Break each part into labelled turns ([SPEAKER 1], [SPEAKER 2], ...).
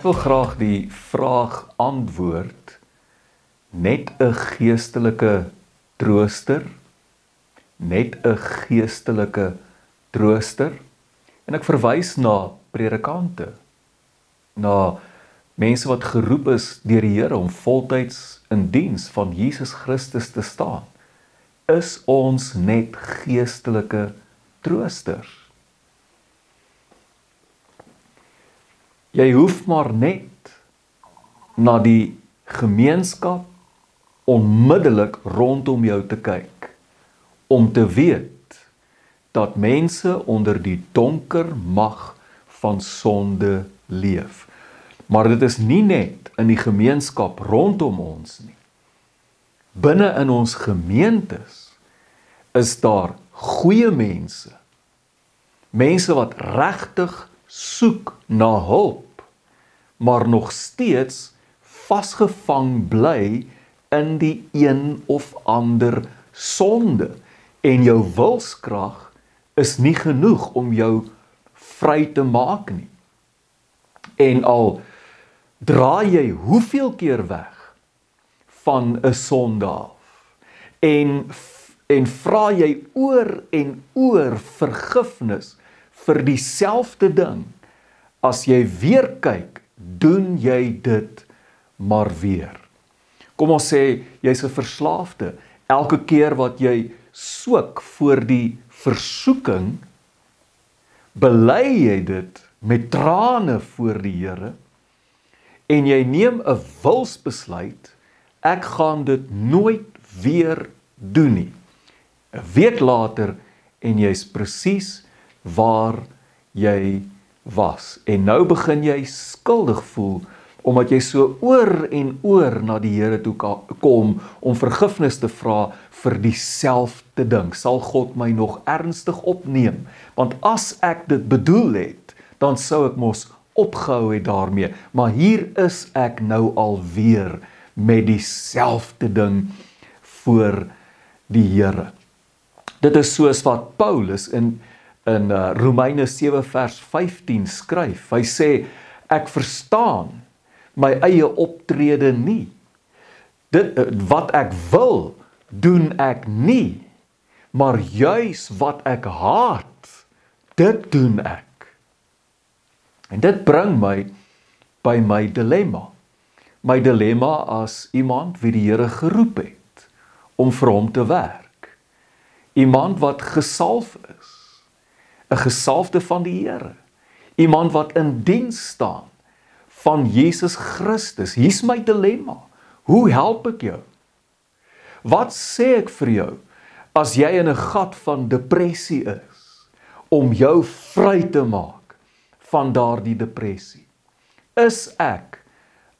[SPEAKER 1] Ek wil graag die vraag antwoord, net 'n geestelike trooster, net 'n geestelike trooster, en ek verwys na predikante, na mense wat geroep is deur die Here om voltyds in diens van Jesus Christus te staan. Is ons net geestelike troosters? Jy hoef maar net na die gemeenskap onmiddellik rondom jou te kyk, om te weet dat mense onder die donker mag van sonde leef. Maar dit is nie net in die gemeenskap rondom ons nie. Binne in ons gemeentes is daar goeie mense, mense wat regtig soek na hulp, maar nog steeds vasgevang bly in die een of ander sonde, en jou wilskrag is nie genoeg om jou vry te maak nie. En al draai jy hoeveel keer weg van 'n sonde af, en vra jy oor en oor vergifnis vir dieselfde ding, as jy weer kyk, doen jy dit maar weer. Kom ons sê, jy's 'n verslaafde, elke keer wat jy soek voor die versoeking, bely jy dit met trane voor die Here, en jy neem 'n wilsbesluit, ek gaan dit nooit weer doen nie. 'n week later, en jy's presies waar jy was. En nou begin jy skuldig voel, omdat jy so oor en oor na die Here toe kom, om vergifnis te vra vir dieselfde ding. Sal God my nog ernstig opneem? Want as ek dit bedoel het, dan sou ek mos opgehou het daarmee. Maar hier is ek nou alweer met dieselfde ding voor die Here. Dit is soos wat Paulus in Romeine 7 vers 15 skryf. Hy sê, ek verstaan my eie optrede nie. Wat ek wil, doen ek nie. Maar juis wat ek haat, dit doen ek. En dit bring my by my dilemma. My dilemma as iemand wie die Here geroep het, om vir hom te werk. Iemand wat gesalf is, 'n gesalfde van die Here. Iemand wat in diens staan van Jesus Christus. Hier's my dilemma. Hoe help ek jou? Wat sê ek vir jou as jy in 'n gat van depressie is, om jou vry te maak van daardie depressie? Is ek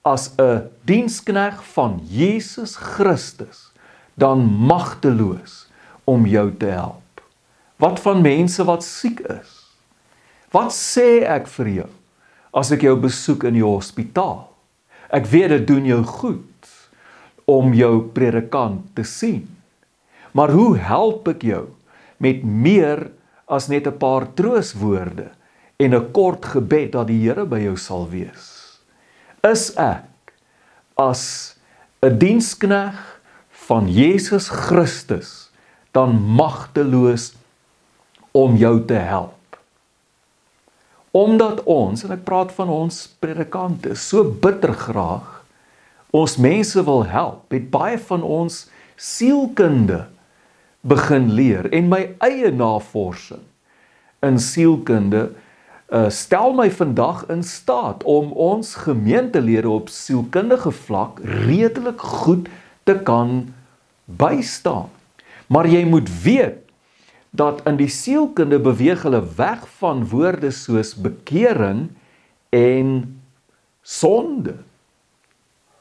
[SPEAKER 1] as 'n dienskneg van Jesus Christus dan magteloos om jou te help? Wat van mense wat siek is? Wat sê ek vir jou as ek jou besoek in die hospitaal? Ek weet dit doen jou goed om jou predikant te sien. Maar hoe help ek jou met meer as net 'n paar trooswoorde en 'n kort gebed dat die Here by jou sal wees? Is ek as 'n dienskneg van Jesus Christus dan magteloos om jou te help? Omdat ons, en ek praat van ons predikante, so bitter graag ons mense wil help, het baie van ons sielkunde begin leer, en my eie navorsing in sielkunde stel my vandag in staat om ons gemeentelede op sielkundige vlak redelik goed te kan bystaan. Maar jy moet weet dat in die sielkunde beweeg hulle weg van woorde soos bekering en sonde.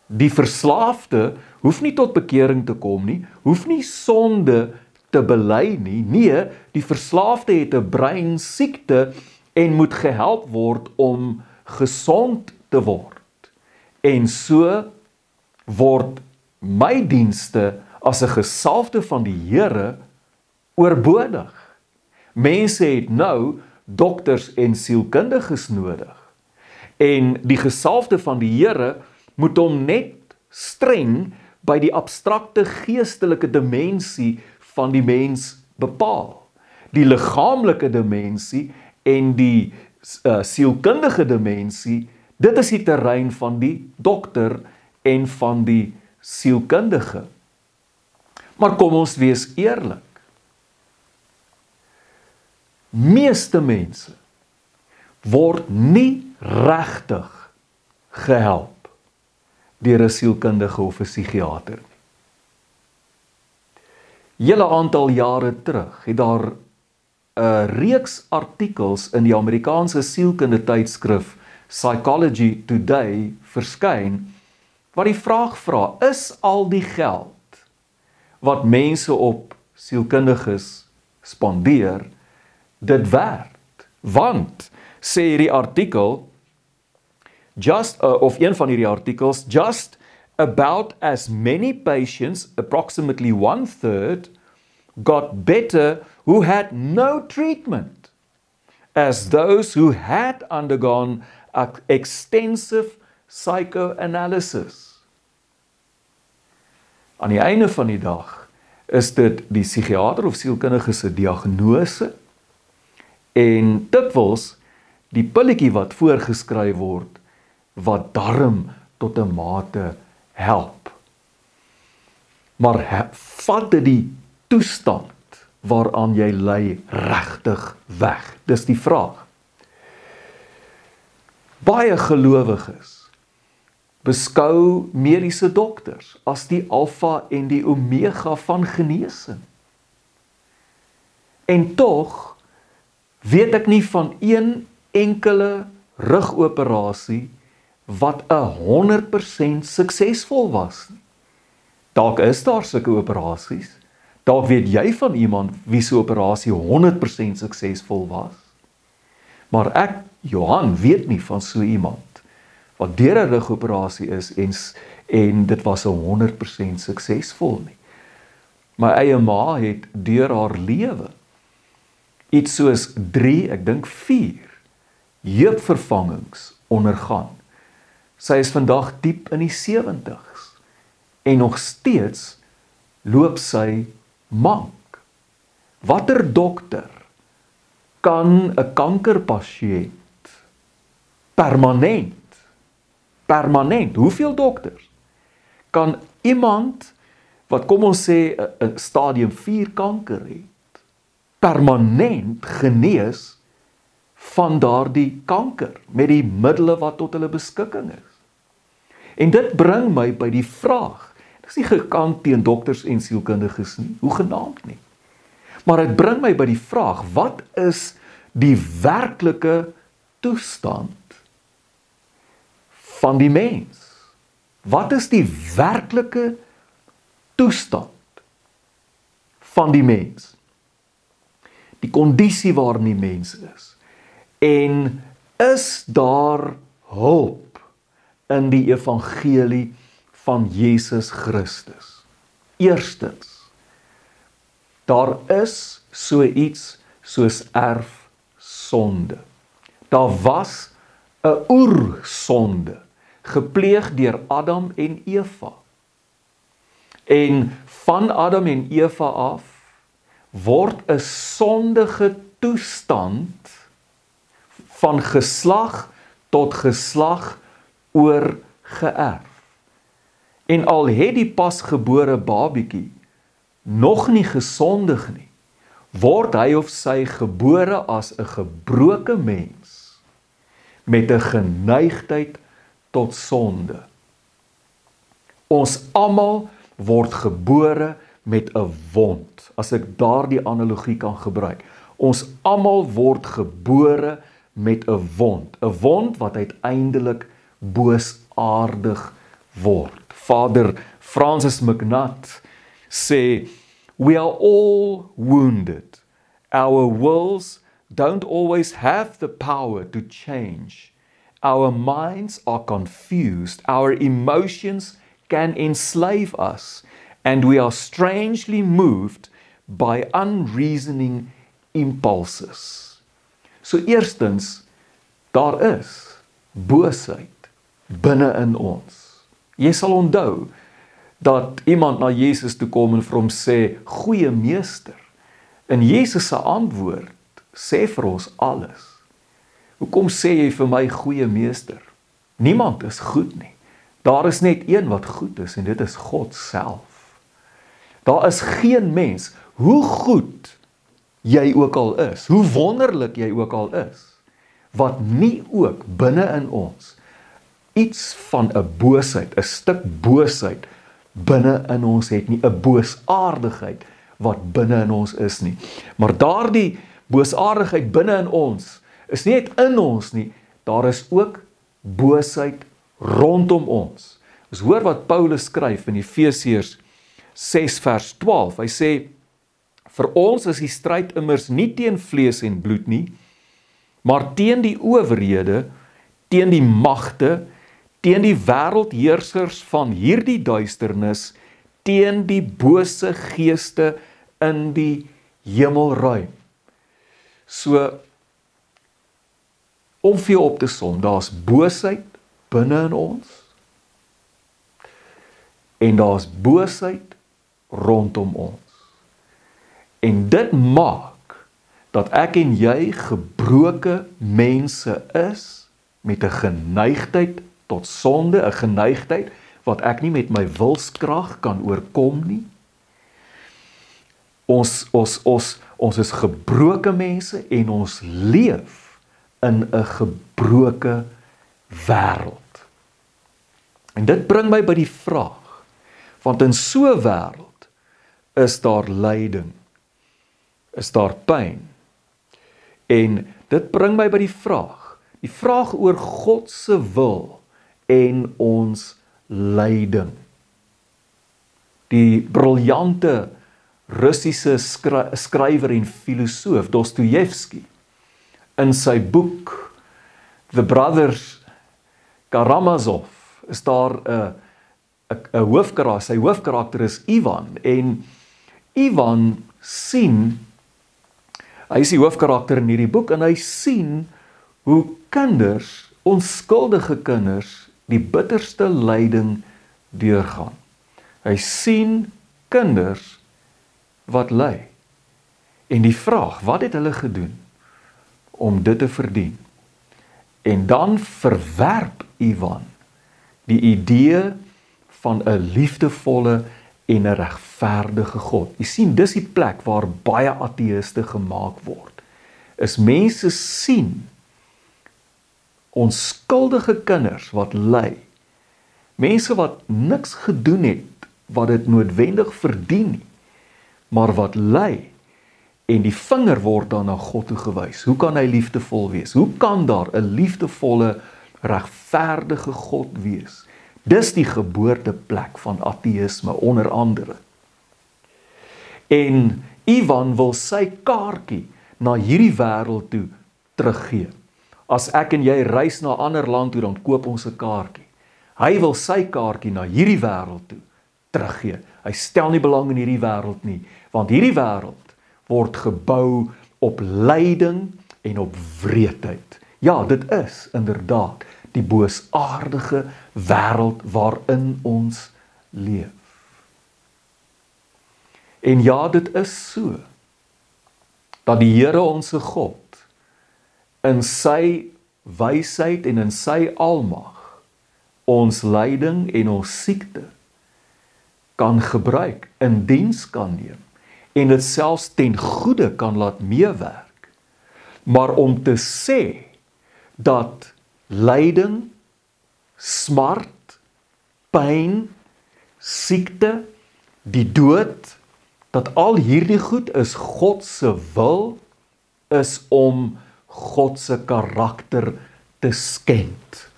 [SPEAKER 1] Die verslaafde hoef nie tot bekering te kom nie, hoef nie sonde te bely nie. Nee, die verslaafde het 'n breinsiekte en moet gehelp word om gesond te word. En so word my dienste as 'n gesalfde van die Here oorbodig. Mense het nou dokters en sielkundiges nodig. En die gesalfde van die Here moet hom net streng by die abstrakte geestelike dimensie van die mens bepaal. Die liggaamlike dimensie en die sielkundige dimensie, dit is die terrein van die dokter en van die sielkundige. Maar kom ons wees eerlik. Meeste mense word nie regtig gehelp deur 'n sielkundige of 'n psigiater nie. Hele aantal jare terug het daar 'n reeks artikels in die Amerikaanse sielkunde tydskrif Psychology Today verskyn, wat die vraag vra, is al die geld wat mense op sielkundiges spandeer, dit werd? Want, sê hierdie artikel, of een van hierdie artikels, just about as many patients, approximately 1/3, got better who had no treatment, as those who had undergone extensive psychoanalysis. Aan die einde van die dag is dit die psigiater of sielkundige se diagnose en dikwels die pilletjie wat voorgeskryf word wat darm tot 'n mate help. Maar vat dit die toestand waaraan jy ly regtig weg? Dis die vraag. Baie gelowiges beskou mediese dokters as die alfa en die omega van genesing. En tog weet ek nie van een enkele rugoperasie wat 100% suksesvol was nie. Dalk is daar sulke operasies, dalk weet jy van iemand wie se operasie 100% suksesvol was, maar ek, Johan, weet nie van so iemand wat deur 'n rugoperasie is en dit was 100% suksesvol nie. My eie ma het deur haar lewe iets soos 3, ek dink 4 heupvervangings ondergaan. Sy is vandag diep in die 70's en nog steeds loop sy mank. Watter dokter kan 'n kankerpasiënt permanent, hoeveel dokters kan iemand wat kom ons sê 'n stadium 4 kanker het, permanent genees van daardie kanker met die middele wat tot hulle beskikking is? En dit bring my by die vraag, dit is nie gekant teen dokters en sielkundiges nie, hoegenaamd nie, maar dit bring my by die vraag, wat is die werklike toestand van die mens? Wat is die werklike toestand van die mens? Die kondisie waarin die mens is. En is daar hulp in die evangelie van Jesus Christus? Eerstens, daar is so iets soos erfsonde. Daar was 'n oersonde gepleeg deur Adam en Eva. En van Adam en Eva af word 'n sondige toestand van geslag tot geslag oorgeerf. En al het die pasgebore babietjie nog nie gesondig nie, word hy of sy gebore as 'n gebroke mens met 'n geneigtheid tot sonde. Ons almal word gebore met 'n wond, as ek daardie analogie kan gebruik. Ons almal word gebore met 'n wond wat uiteindelik boosaardig word. Vader Francis McNutt sê, we are all wounded. Our wills don't always have the power to change. Our minds are confused. Our emotions can enslave us. And we are strangely moved by unreasoning impulses. So eerstens, daar is boosheid binne in ons. Jy sal onthou dat iemand na Jesus toe kom en vir hom sê, goeie meester. En Jesus se antwoord sê vir ons alles. Hoekom sê jy vir my goeie meester? Niemand is goed nie. Daar is net een wat goed is en dit is God self. Daar is geen mens, hoe goed jy ook al is, hoe wonderlik jy ook al is, wat nie ook binne in ons iets van 'n boosheid, 'n stuk boosheid binne in ons het nie, 'n boosaardigheid wat binne in ons is nie. Maar daardie boosaardigheid binne in ons is nie net in ons nie, daar is ook boosheid rondom ons. Ons hoor wat Paulus skryf in Efesiërs 6 vers 12. Hy sê, vir ons is die stryd immers nie teen vlees en bloed nie, maar teen die owerhede, teen die magte, teen die wêreldheersers van hierdie duisternis, teen die bose geeste in die hemelruim. So, om vir jou op te som, daar's boosheid binne in ons, en daar's boosheid rondom ons. En dit maak dat ek en jy gebroke mense is, met 'n geneigtheid tot sonde, 'n geneigtheid wat ek nie met my wilskrag kan oorkom nie. Ons is gebroke mense en ons leef in 'n gebroke wêreld. En dit bring my by die vraag, want in so 'n wêreld is daar lyding, is daar pyn. En dit bring my by die vraag oor God se wil en ons lyding. Die briljante Russiese skrywer en filosoof Dostojewski, in sy boek The Brothers Karamazov, is daar 'n hoofkarakter, sy hoofkarakter is Ivan, en Ivan sien, hy is die hoofkarakter in hierdie boek, en hy sien hoe kinders, onskuldige kinders, die bitterste lyding deurgaan. Hy sien kinders wat ly. En die vraag, wat het hulle gedoen om dit te verdien? En dan verwerp Ivan die idee van 'n liefdevolle en 'n regverdige God. Jy sien, dis die plek waar baie ateïste gemaak word. Is mense sien onskuldige kinders wat ly, mense wat niks gedoen het wat dit noodwendig verdien nie, maar wat ly, en die vinger word dan na God toe gewys. Hoe kan hy liefdevol wees? Hoe kan daar 'n liefdevolle, regverdige God wees? Dis die geboorteplek van ateïsme, onder andere. En Ivan wil sy kaartjie na hierdie wêreld toe teruggee. As ek en jy reis na 'n ander land toe, dan koop ons 'n kaartjie. Hy wil sy kaartjie na hierdie wêreld toe teruggee. Hy stel nie belang in hierdie wêreld nie, want hierdie wêreld word gebou op lyding en op wreedheid. Ja, dit is inderdaad die boosaardige wêreld waarin ons leef. En ja, dit is so, dat die Here onse God in sy wysheid en in sy almag ons lyding en ons siekte kan gebruik, in diens kan neem, en dit selfs ten goeie kan laat meewerk. Maar om te sê dat lyding, smart, pyn, siekte, die dood, dat al hierdie goed is God se wil, is om God se karakter te skend.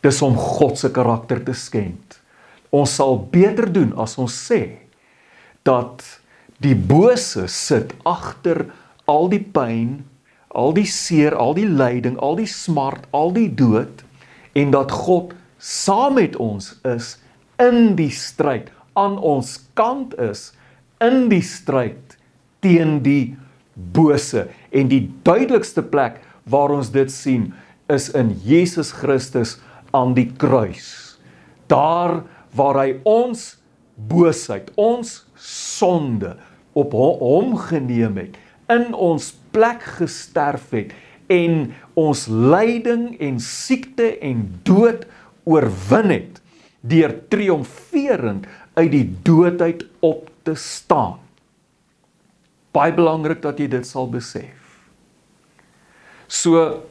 [SPEAKER 1] Dis om God se karakter te skend. Ons sal beter doen as ons sê dat die bose sit agter al die pyn, al die seer, al die lyding, al die smart, al die dood, en dat God saam met ons is in die stryd, aan ons kant is in die stryd teen die bose. En die duidelikste plek waar ons dit sien, is in Jesus Christus aan die kruis. Daar waar hy ons boosheid, ons sonde op hom geneem het, in ons plek gesterf het en ons lyding en siekte en dood oorwin het, deur triomferend uit die doodheid op te staan. Baie belangrik dat jy dit sal besef. So,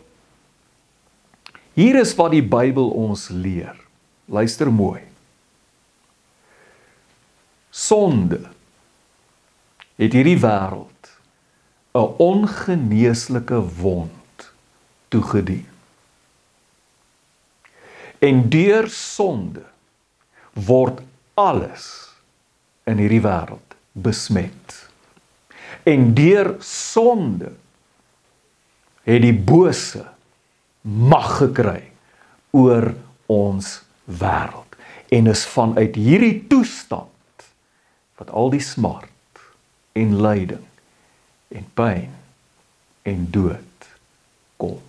[SPEAKER 1] hier is wat die Bybel ons leer. Luister mooi. Sonde het hierdie wêreld 'n ongeneeslike wond toegedien. En deur sonde word alles in hierdie wêreld besmet. En deur sonde het die bose mag gekry oor ons wêreld. En is vanuit hierdie toestand wat al die smart en lyding en pyn en dood kom.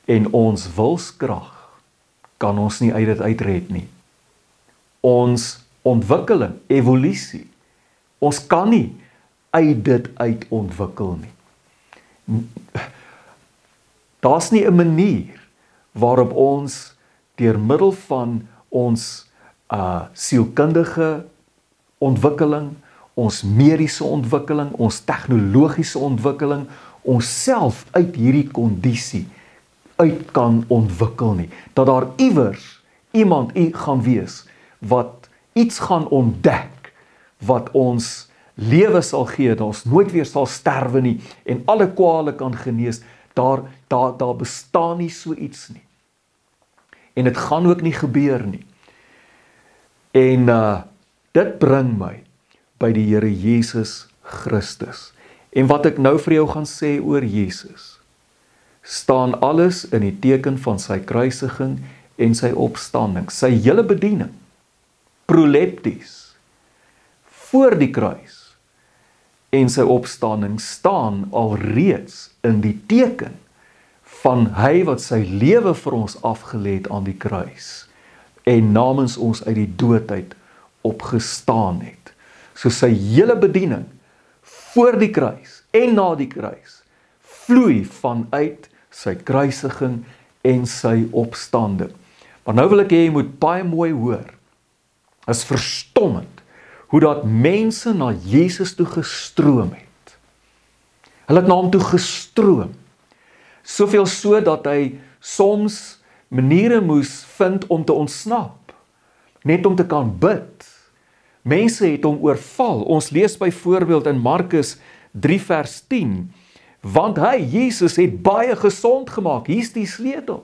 [SPEAKER 1] En ons wilskrag kan ons nie uit dit uitred nie. Ons ontwikkeling, evolusie, ons kan nie uit dit uit ontwikkel nie. Daar's nie 'n manier waarop ons deur middel van ons sielkundige ontwikkeling, ons mediese ontwikkeling, ons tegnologiese ontwikkeling, ons self uit hierdie kondisie uit kan ontwikkel nie. Dat daar iewers iemand gaan wees wat iets gaan ontdek wat ons lewe sal gee, dat ons nooit weer sal sterwe nie en alle kwale kan genees. Daar bestaan nie so iets nie. En dit gaan ook nie gebeur nie. En dit bring my by die Here Jesus Christus. En wat ek nou vir jou gaan sê oor Jesus, staan alles in die teken van sy kruisiging en sy opstanding. Sy hele bediening, prolepties, voor die kruis en sy opstanding staan alreeds in die teken van hy wat sy lewe vir ons afgelê het aan die kruis en namens ons uit die doodheid opgestaan het. So sy hele bediening voor die kruis en na die kruis vloei vanuit sy kruisiging en sy opstanding. Maar nou wil ek hê jy moet baie mooi hoor. Is verstommend hoe dat mense na Jesus toe gestroom het. Hulle het na hom toe gestroom. Soveel so dat hy soms maniere moes vind om te ontsnap, net om te kan bid. Mense het hom oorval. Ons lees byvoorbeeld in Markus 3 vers 10, want hy, Jesus, het baie gesond gemaak. Hier's die sleutel.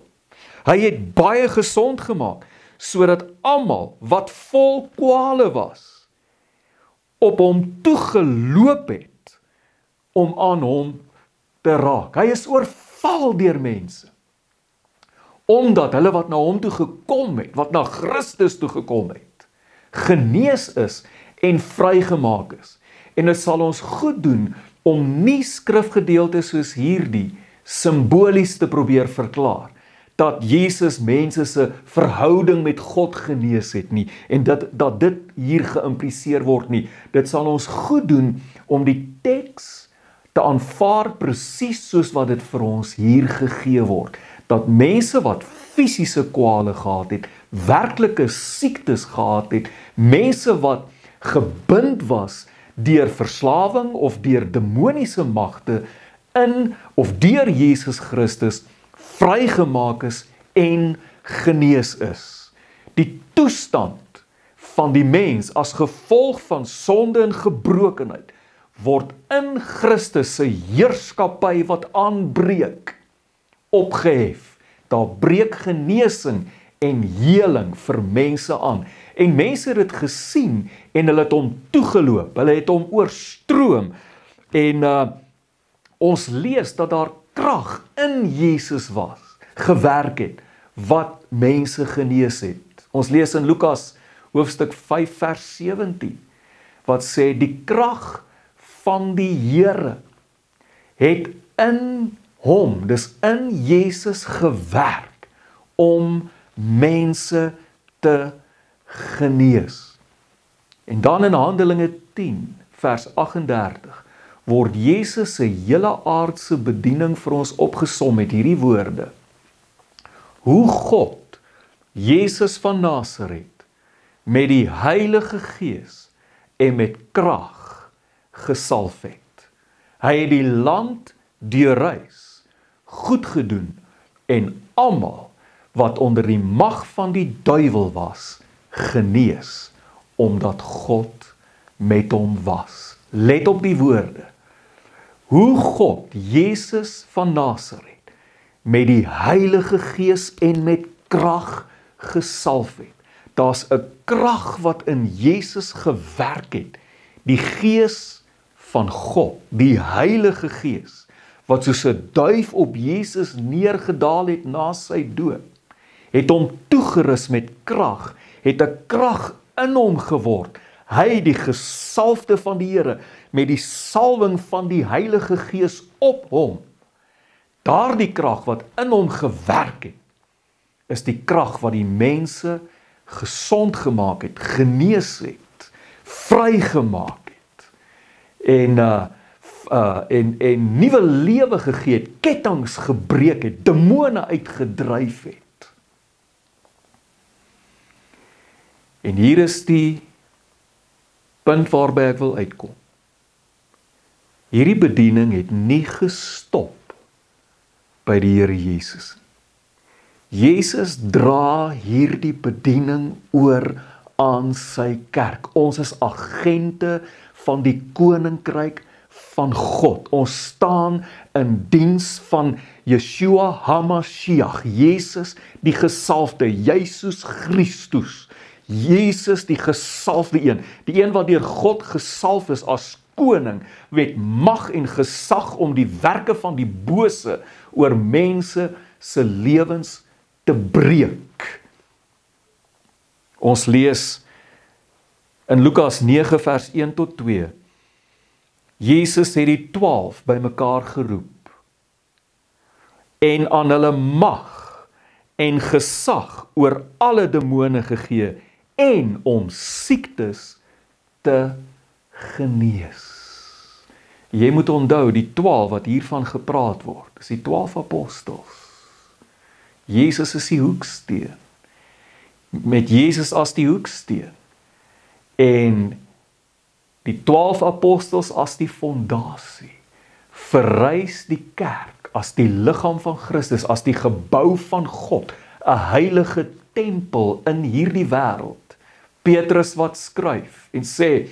[SPEAKER 1] Hy het baie gesond gemaak, sodat almal wat vol kwale was, op hom toegeloop het, om aan hom te raak. Hy is oorval deur mense, omdat hulle wat na hom toe gekom het, wat na Christus toe gekom het, genees is en vrygemaak is. En dit sal ons goed doen om nie skrifgedeeltes soos hierdie simbolies te probeer verklaar, dat Jesus mense se verhouding met God genees het nie, en dat dit hier geïmpliseer word nie. Dit sal ons goed doen om die teks te aanvaar presies soos wat dit vir ons hier gegee word. Dat mense wat fisiese kwale gehad het, werklike siektes gehad het, mense wat gebind was deur verslawing of deur demoniese magte in of deur Jesus Christus vrygemaak is en genees is. Die toestand van die mens as gevolg van sonde en gebrokenheid word in Christus se heerskappy wat aanbreek opgehef. Daar breek genesing en heling vir mense aan. En mense het dit gesien en hulle het hom toegeloop, hulle het hom oorstroom. En ons lees dat daar krag in Jesus was, gewerk het, wat mense genees het. Ons lees in Lukas hoofstuk 5 vers 17, wat sê, die krag van die Here het in hom, dis in Jesus gewerk om mense te genees. En dan in Handelinge 10 vers 38 word Jesus se hele aardse bediening vir ons opgesom met hierdie woorde: hoe God Jesus van Nasaret met die Heilige Gees en met krag gesalf het. Hy het die land deurreis, goed gedoen en almal wat onder die mag van die duiwel was, genees, omdat God met hom was. Let op die woorde. Hoe God Jesus van Nasaret met die Heilige Gees en met krag gesalf het. Daar's 'n krag wat in Jesus gewerk het. Die Gees van God, die Heilige Gees, wat soos 'n duif op Jesus neergedaal het na sy dood, het hom toegerus met krag, het 'n krag in hom geword. Hy, die gesalfde van die Here, met die salwing van die Heilige Gees op hom. Daardie krag wat in hom gewerk het, is die krag wat die mense gesond gemaak het, genees het, vrygemaak het en nuwe lewe gegee het, kettinge gebreek het, demone uitgedryf het. En hier is die punt waarby ek wil uitkom. Hierdie bediening het nie gestop by die Here Jesus. Jesus dra hierdie bediening oor aan sy kerk. Ons is agente van die koninkryk van God. Ons staan in diens van Yeshua HaMashiach, Jesus die gesalfde, Jesus Christus, Jesus die gesalfde een, die een wat deur God gesalf is as koning, met mag en gesag om die werke van die bose oor mense se lewens te breek. Ons lees in Lukas 9 vers 1 tot 2. Jesus het die 12 bymekaar geroep en aan hulle mag en gesag oor alle demone gegee en om siektes te genees. Jy moet onthou, die 12 wat hiervan gepraat word, is die 12 apostels. Jesus is die hoeksteen, met Jesus as die hoeksteen, en die 12 apostels as die fondasie, verrys die kerk as die liggaam van Christus, as die gebou van God, 'n heilige tempel in hierdie wêreld. Petrus wat skryf en sê,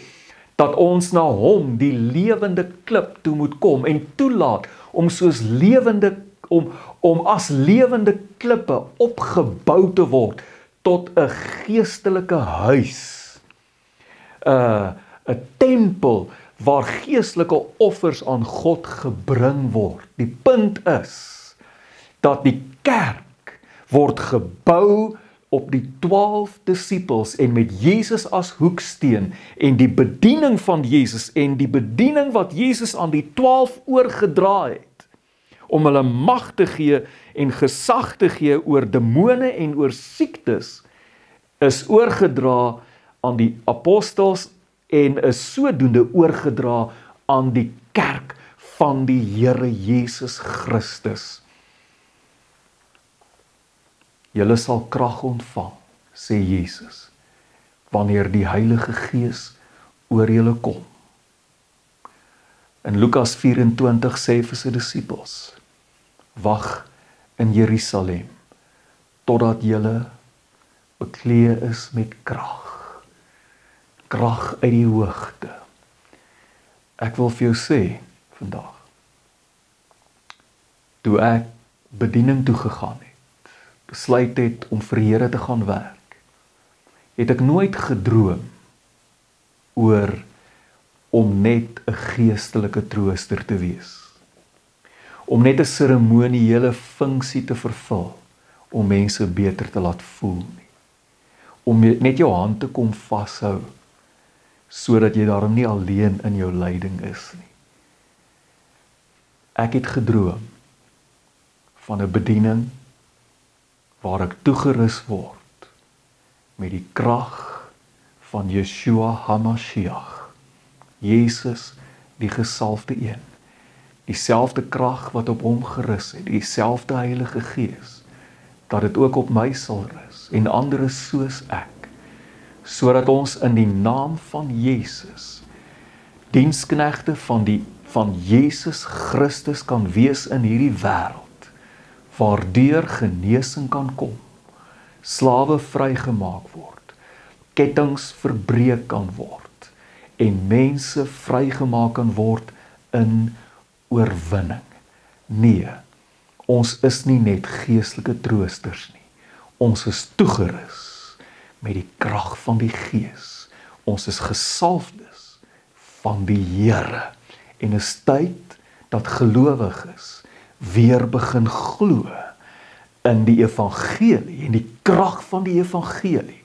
[SPEAKER 1] dat ons na hom, die lewende klip, toe moet kom en toelaat om soos lewende, om as lewende klippe opgebou te word tot 'n geestelike huis, 'n tempel waar geestelike offers aan God gebring word. Die punt is dat die kerk word gebou op die 12 disippels en met Jesus as hoeksteen en die bediening van Jesus en die bediening wat Jesus aan die 12 oorgedra het om hulle mag te gee en gesag te gee oor demone en oor siektes is oorgedra aan die apostels en is sodoende oorgedra aan die kerk van die Here Jesus Christus. Julle sal krag ontvang, sê Jesus, wanneer die Heilige Gees oor julle kom. In Lukas 24 sê vir sy disippels, wag in Jerusalem, totdat julle bekleed is met krag. Krag uit die hoogte. Ek wil vir jou sê, vandag, toe ek bediening toegegaan het, besluit het om vir die Here te gaan werk, het ek nooit gedroom oor om net 'n geestelike trooster te wees. Om net 'n seremoniële funksie te vervul, om mense beter te laat voel nie. Om net jou hand te kom vashou, sodat jy daarom nie alleen in jou lyding is nie. Ek het gedroom van 'n bediening waar ek toegerus word met die krag van Yeshua HaMashiach, Jesus die gesalfde een, dieselfde krag wat op hom gerus het, dieselfde Heilige Gees, dat dit ook op my sal rus en ander soos ek, sodat ons in die naam van Jesus diensknegte van Jesus Christus kan wees in hierdie wêreld, waardeur genesing kan kom, slawe vrygemaak word, kettinge verbreek kan word en mense vrygemaak kan word in oorwinning. Nee, ons is nie net geestelike troosters nie. Ons is toegerus met die krag van die Gees. Ons is gesalfdes van die Here. En is tyd dat gelowiges weer begin glo in die evangelie en die krag van die evangelie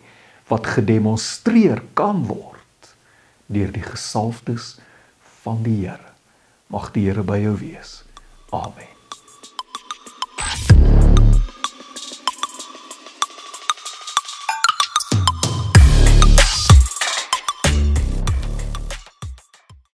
[SPEAKER 1] wat gedemonstreer kan word deur die gesalfdes van die Here. Mag die Here by jou wees. Amen.